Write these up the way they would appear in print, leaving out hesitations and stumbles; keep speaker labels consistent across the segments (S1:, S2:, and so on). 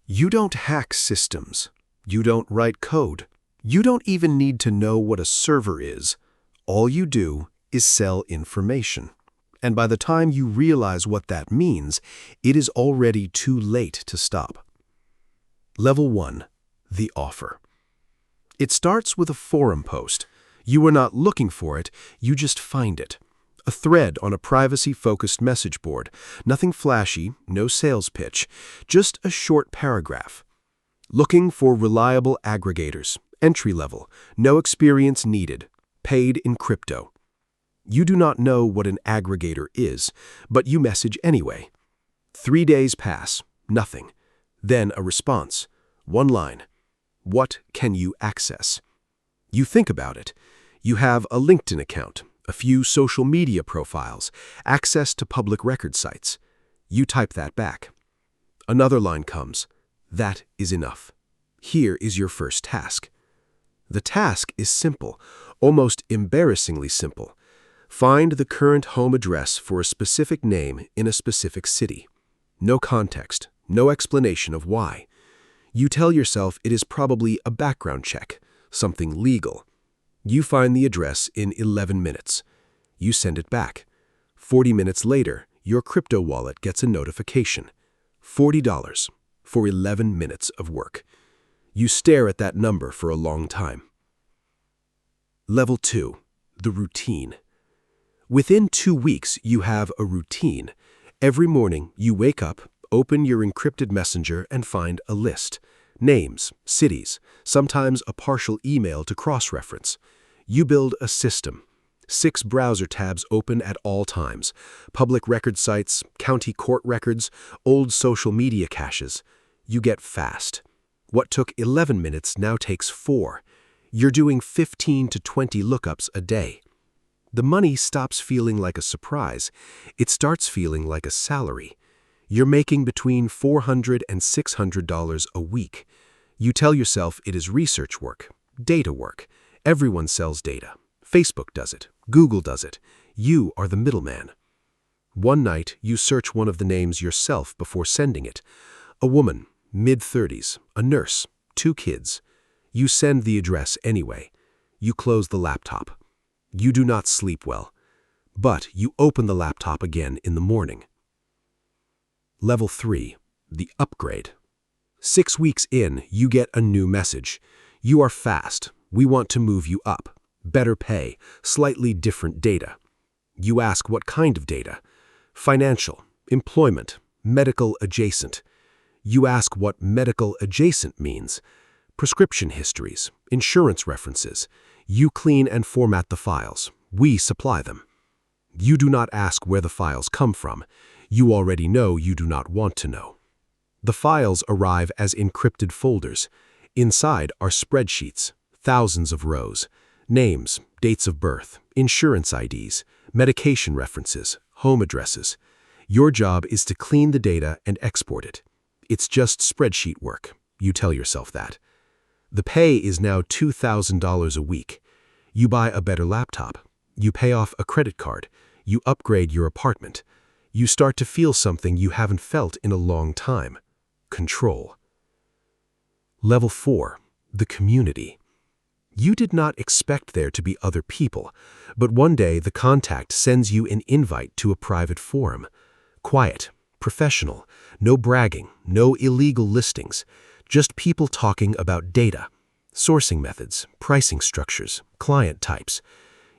S1: You don't hack systems. You don't write code. You don't even need to know what a server is. All you do is sell information. And by the time you realize what that means, it is already too late to stop. Level 1. The offer. It starts with a forum post. You are not looking for it, you just find it. A thread on a privacy-focused message board. Nothing flashy, no sales pitch, just a short paragraph. Looking for reliable aggregators. Entry level, no experience needed. Paid in crypto. You do not know what an aggregator is, but you message anyway. 3 days pass, nothing. Then a response. One line. What can you access? You think about it. You have a LinkedIn account, a few social media profiles, access to public record sites. You type that back. Another line comes. That is enough. Here is your first task. The task is simple, almost embarrassingly simple. Find the current home address for a specific name in a specific city. No context, no explanation of why. You tell yourself it is probably a background check, something legal. You find the address in 11 minutes. You send it back. 40 minutes later, your crypto wallet gets a notification. $40 for 11 minutes of work. You stare at that number for a long time. Level 2. The routine. Within 2 weeks, you have a routine. Every morning, you wake up, open your encrypted messenger, and find a list. Names, cities, sometimes a partial email to cross-reference. You build a system. 6 browser tabs open at all times. Public record sites, county court records, old social media caches. You get fast. What took 11 minutes now takes 4. You're doing 15 to 20 lookups a day. The money stops feeling like a surprise. It starts feeling like a salary. You're making between $400 and $600 a week. You tell yourself it is research work, data work. Everyone sells data. Facebook does it. Google does it. You are the middleman. One night, you search one of the names yourself before sending it. A woman, mid-30s, a nurse, 2 kids. You send the address anyway. You close the laptop. You do not sleep well. But you open the laptop again in the morning. Level 3. The upgrade. 6 weeks in, you get a new message. You are fast. We want to move you up. Better pay. Slightly different data. You ask what kind of data. Financial, employment, medical adjacent. You ask what medical adjacent means. Prescription histories, insurance references. You clean and format the files. We supply them. You do not ask where the files come from. You already know you do not want to know. The files arrive as encrypted folders. Inside are spreadsheets, thousands of rows, names, dates of birth, insurance IDs, medication references, home addresses. Your job is to clean the data and export it. It's just spreadsheet work. You tell yourself that. The pay is now $2,000 a week. You buy a better laptop. You pay off a credit card. You upgrade your apartment. You start to feel something you haven't felt in a long time. Control. Level 4. The community. You did not expect there to be other people, but one day the contact sends you an invite to a private forum. Quiet, professional, no bragging, no illegal listings, just people talking about data, sourcing methods, pricing structures, client types.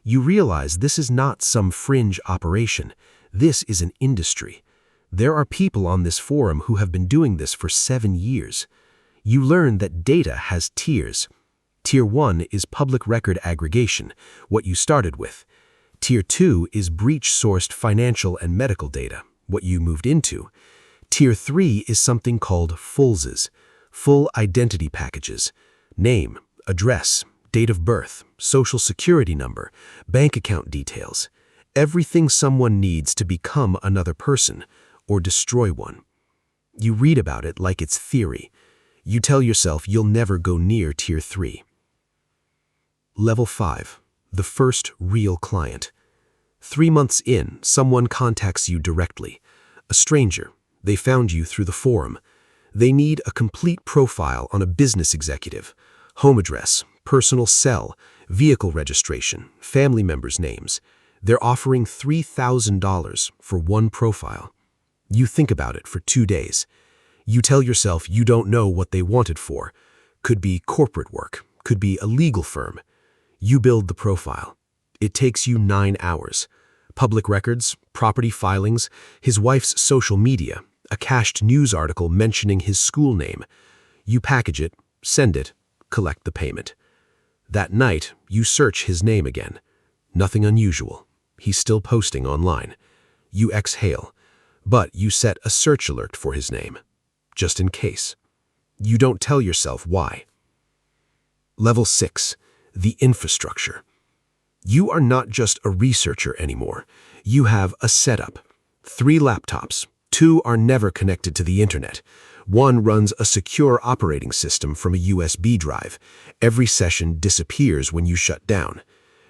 S1: You realize this is not some fringe operation. This is an industry. There are people on this forum who have been doing this for 7 years. You learn that data has tiers. Tier 1 is public record aggregation, what you started with. Tier 2 is breach-sourced financial and medical data, what you moved into. Tier 3 is something called FULSes, full identity packages, name, address, date of birth, social security number, bank account details, everything someone needs to become another person or destroy one. You read about it like it's theory. You tell yourself you'll never go near Tier 3. Level 5. The first real client. 3 months in, someone contacts you directly. A stranger. They found you through the forum. They need a complete profile on a business executive, home address, personal cell, vehicle registration, family members' names. They're offering $3,000 for one profile. You think about it for 2 days. You tell yourself you don't know what they want it for. Could be corporate work, could be a legal firm. You build the profile. It takes you 9 hours. Public records, property filings, his wife's social media, a cached news article mentioning his school name. You package it, send it, collect the payment. That night, you search his name again. Nothing unusual. He's still posting online. You exhale, but you set a search alert for his name, just in case. You don't tell yourself why. Level 6, the infrastructure. You are not just a researcher anymore. You have a setup. 3 laptops. 2 are never connected to the internet. 1 runs a secure operating system from a USB drive. Every session disappears when you shut down.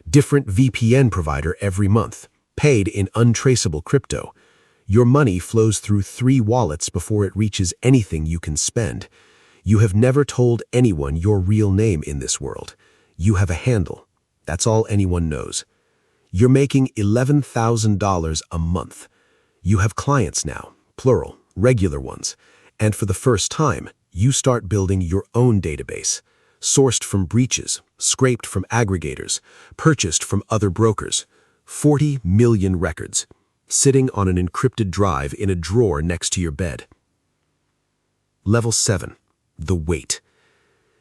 S1: Different VPN provider every month, paid in untraceable crypto. Your money flows through 3 wallets before it reaches anything you can spend. You have never told anyone your real name in this world. You have a handle. That's all anyone knows. You're making $11,000 a month. You have clients now, plural, regular ones. And for the first time, you start building your own database, sourced from breaches, scraped from aggregators, purchased from other brokers. 40 million records, sitting on an encrypted drive in a drawer next to your bed. Level 7, the weight.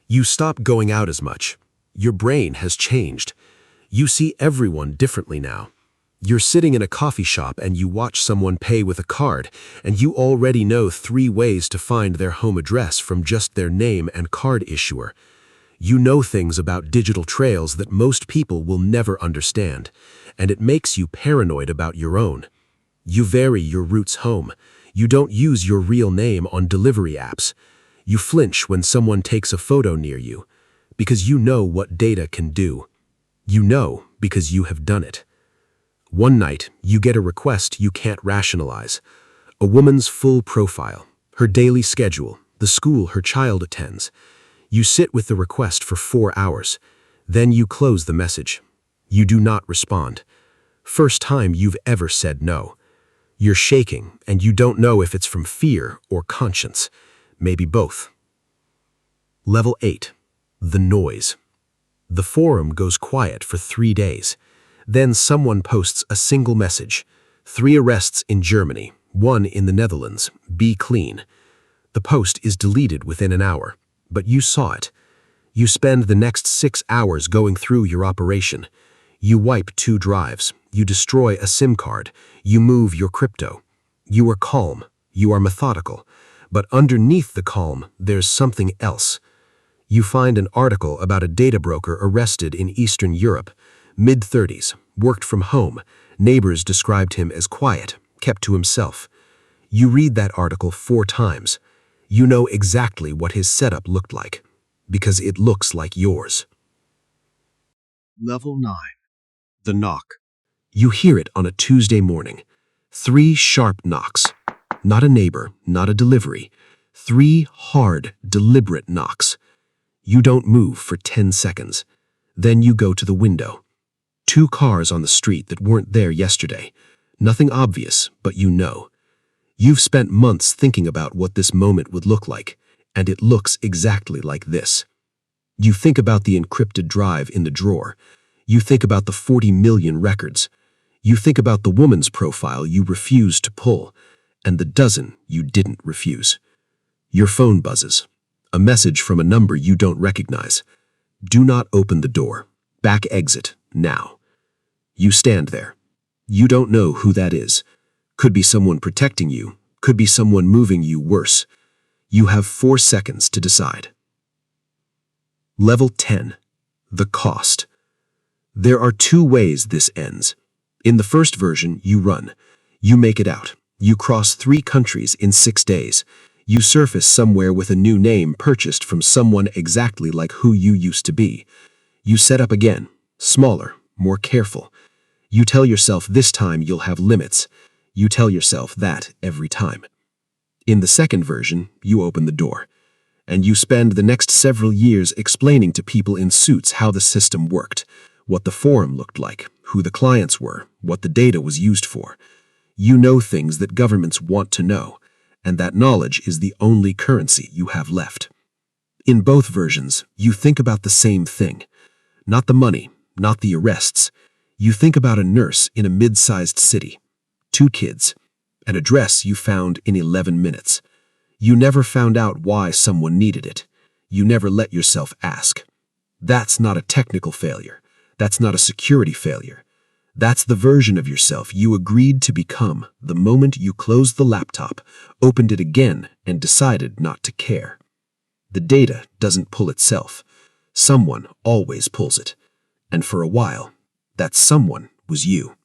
S1: You stop going out as much. Your brain has changed. You see everyone differently now. You're sitting in a coffee shop and you watch someone pay with a card, and you already know 3 ways to find their home address from just their name and card issuer. You know things about digital trails that most people will never understand, and it makes you paranoid about your own. You vary your routes home. You don't use your real name on delivery apps. You flinch when someone takes a photo near you, because you know what data can do. You know because you have done it. One night, you get a request you can't rationalize. A woman's full profile, her daily schedule, the school her child attends. You sit with the request for 4 hours. Then you close the message. You do not respond. First time you've ever said no. You're shaking, and you don't know if it's from fear or conscience. Maybe both. Level 8, the noise. The forum goes quiet for 3 days. Then someone posts a single message. 3 arrests in Germany, 1 in the Netherlands. Be clean. The post is deleted within an hour, but you saw it. You spend the next 6 hours going through your operation. You wipe 2 drives. You destroy a SIM card. You move your crypto. You are calm. You are methodical. But underneath the calm, there's something else. You find an article about a data broker arrested in Eastern Europe. Mid-30s, worked from home. Neighbors described him as quiet, kept to himself. You read that article 4 times. You know exactly what his setup looked like, because it looks like yours. Level 9, the knock. You hear it on a Tuesday morning. 3 sharp knocks. Not a neighbor, not a delivery. 3 hard, deliberate knocks. You don't move for 10 seconds. Then you go to the window. 2 cars on the street that weren't there yesterday. Nothing obvious, but you know. You've spent months thinking about what this moment would look like, and it looks exactly like this. You think about the encrypted drive in the drawer. You think about the 40 million records. You think about the woman's profile you refused to pull, and the dozen you didn't refuse. Your phone buzzes. A message from a number you don't recognize. Do not open the door. Back exit, now. You stand there. You don't know who that is. Could be someone protecting you. Could be someone moving you worse. You have 4 seconds to decide. Level 10, the cost. There are 2 ways this ends. In the first version, you run. You make it out. You cross 3 countries in 6 days. You surface somewhere with a new name purchased from someone exactly like who you used to be. You set up again, smaller, more careful. You tell yourself this time you'll have limits. You tell yourself that every time.
S2: In the second version, you open the door, and you spend the next several years explaining to people in suits how the system worked, what the forum looked like, who the clients were, what the data was used for. You know things that governments want to know, and that knowledge is the only currency you have left. In both versions, you think about the same thing. Not the money, not the arrests. You think about a nurse in a mid-sized city. 2 kids. An address you found in 11 minutes. You never found out why someone needed it. You never let yourself ask. That's not a technical failure. That's not a security failure. That's the version of yourself you agreed to become the moment you closed the laptop, opened it again, and decided not to care. The data doesn't pull itself. Someone always pulls it. And for a while, that someone was you.